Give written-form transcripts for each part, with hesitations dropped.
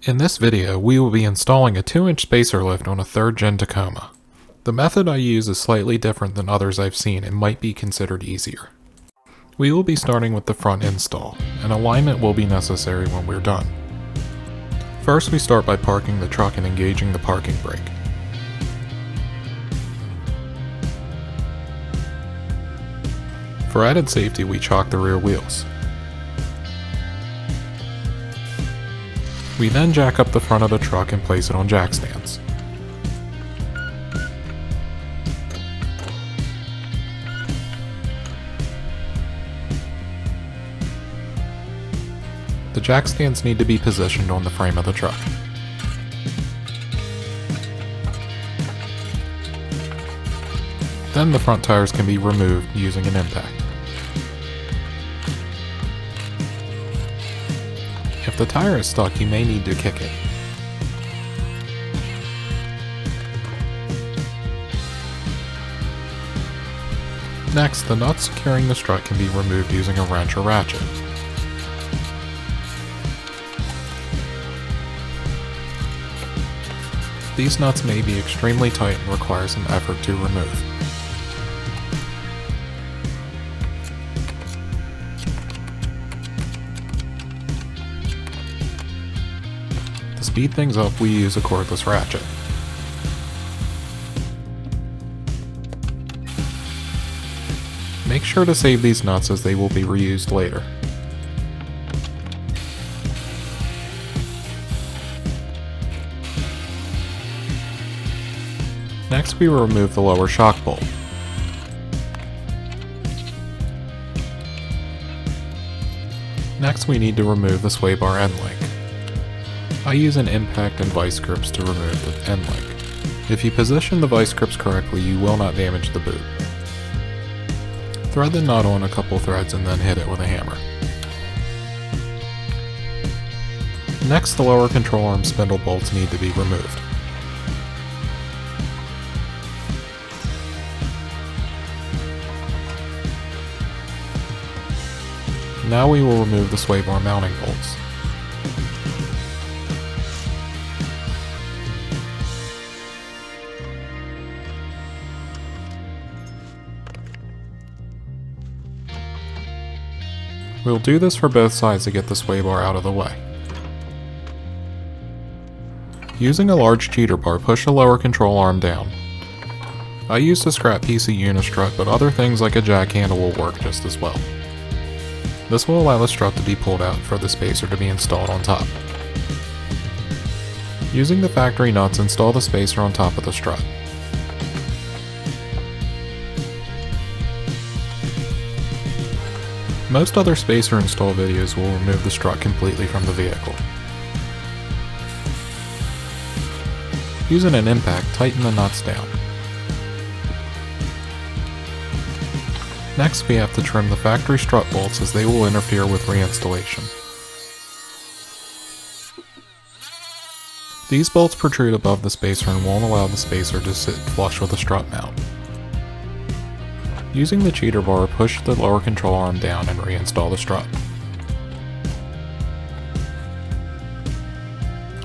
In this video, we will be installing a 2-inch spacer lift on a 3rd Gen Tacoma. The method I use is slightly different than others I've seen and might be considered easier. We will be starting with the front install, and alignment will be necessary when we're done. First, we start by parking the truck and engaging the parking brake. For added safety, we chock the rear wheels. We then jack up the front of the truck and place it on jack stands. The jack stands need to be positioned on the frame of the truck. Then the front tires can be removed using an impact. If the tire is stuck, you may need to kick it. Next, the nuts securing the strut can be removed using a wrench or ratchet. These nuts may be extremely tight and require some effort to remove. To speed things up, we use a cordless ratchet. Make sure to save these nuts as they will be reused later. Next, we will remove the lower shock bolt. Next, we need to remove the sway bar end link. I use an impact and vice grips to remove the end link. If you position the vice grips correctly, you will not damage the boot. Thread the nut on a couple threads and then hit it with a hammer. Next, the lower control arm spindle bolts need to be removed. Now we will remove the sway bar mounting bolts. We'll do this for both sides to get the sway bar out of the way. Using a large cheater bar, push the lower control arm down. I used a scrap piece of unistrut, but other things like a jack handle will work just as well. This will allow the strut to be pulled out for the spacer to be installed on top. Using the factory nuts, install the spacer on top of the strut. Most other spacer install videos will remove the strut completely from the vehicle. Using an impact, tighten the nuts down. Next, we have to trim the factory strut bolts as they will interfere with reinstallation. These bolts protrude above the spacer and won't allow the spacer to sit flush with the strut mount. Using the cheater bar, push the lower control arm down and reinstall the strut.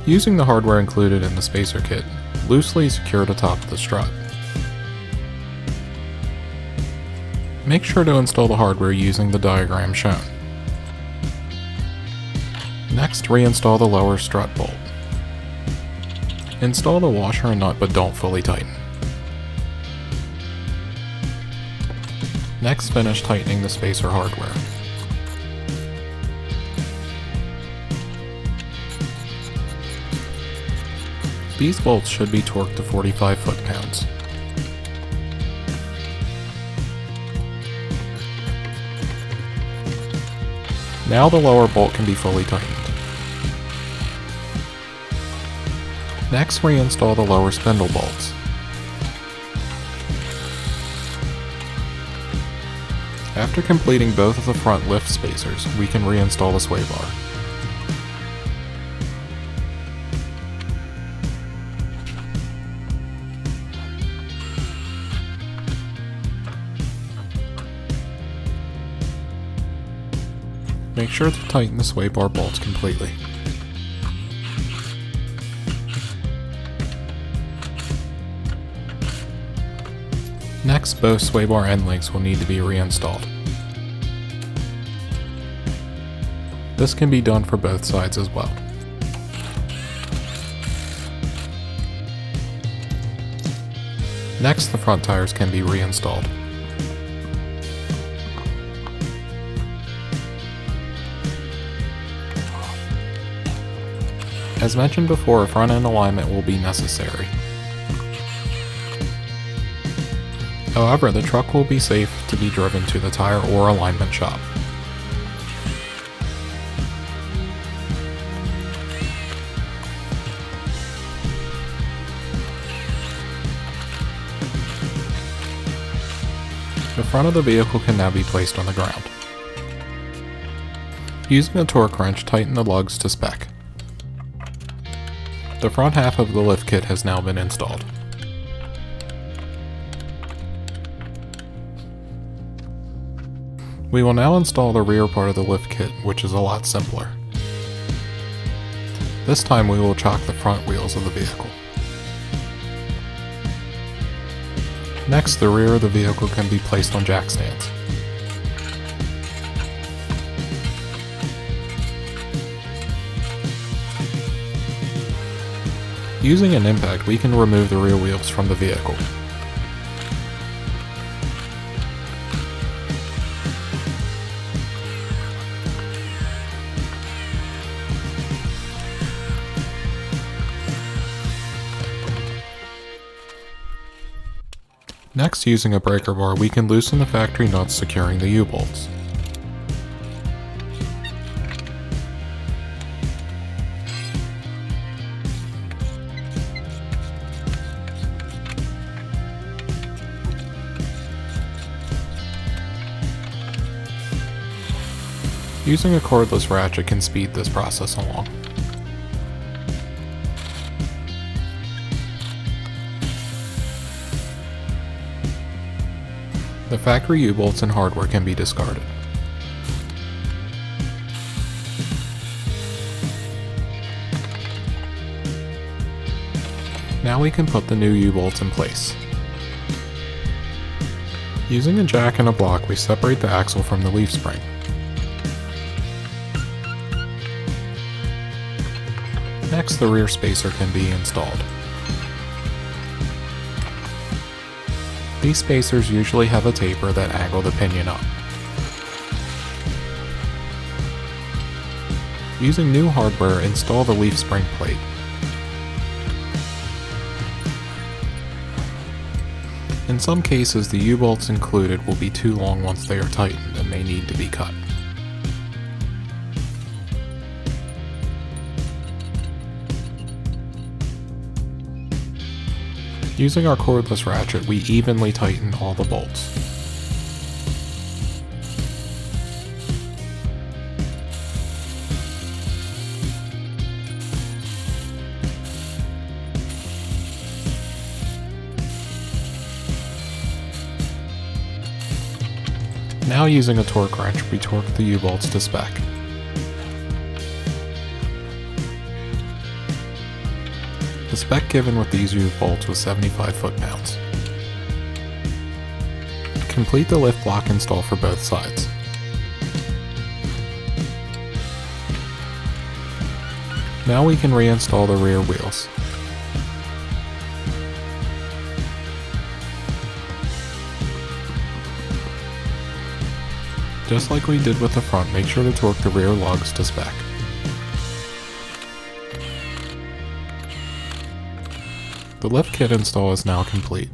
Using the hardware included in the spacer kit, loosely secure the top of the strut. Make sure to install the hardware using the diagram shown. Next, reinstall the lower strut bolt. Install the washer and nut, but don't fully tighten. Next, finish tightening the spacer hardware. These bolts should be torqued to 45 foot-pounds. Now the lower bolt can be fully tightened. Next, reinstall the lower spindle bolts. After completing both of the front lift spacers, we can reinstall the sway bar. Make sure to tighten the sway bar bolts completely. Next, both sway bar end links will need to be reinstalled. This can be done for both sides as well. Next, the front tires can be reinstalled. As mentioned before, front end alignment will be necessary. However, the truck will be safe to be driven to the tire or alignment shop. The front of the vehicle can now be placed on the ground. Using a torque wrench, tighten the lugs to spec. The front half of the lift kit has now been installed. We will now install the rear part of the lift kit, which is a lot simpler. This time we will chock the front wheels of the vehicle. Next, the rear of the vehicle can be placed on jack stands. Using an impact, we can remove the rear wheels from the vehicle. Next, using a breaker bar, we can loosen the factory nuts securing the U-bolts. Using a cordless ratchet can speed this process along. The factory U-bolts and hardware can be discarded. Now we can put the new U-bolts in place. Using a jack and a block, we separate the axle from the leaf spring. Next, the rear spacer can be installed. These spacers usually have a taper that angle the pinion up. Using new hardware, install the leaf spring plate. In some cases, the U-bolts included will be too long once they are tightened and may need to be cut. Using our cordless ratchet, we evenly tighten all the bolts. Now using a torque wrench, we torque the U-bolts to spec. The spec given with these U-bolts was 75 foot-pounds. Complete the lift block install for both sides. Now we can reinstall the rear wheels. Just like we did with the front, make sure to torque the rear lugs to spec. The lift kit install is now complete.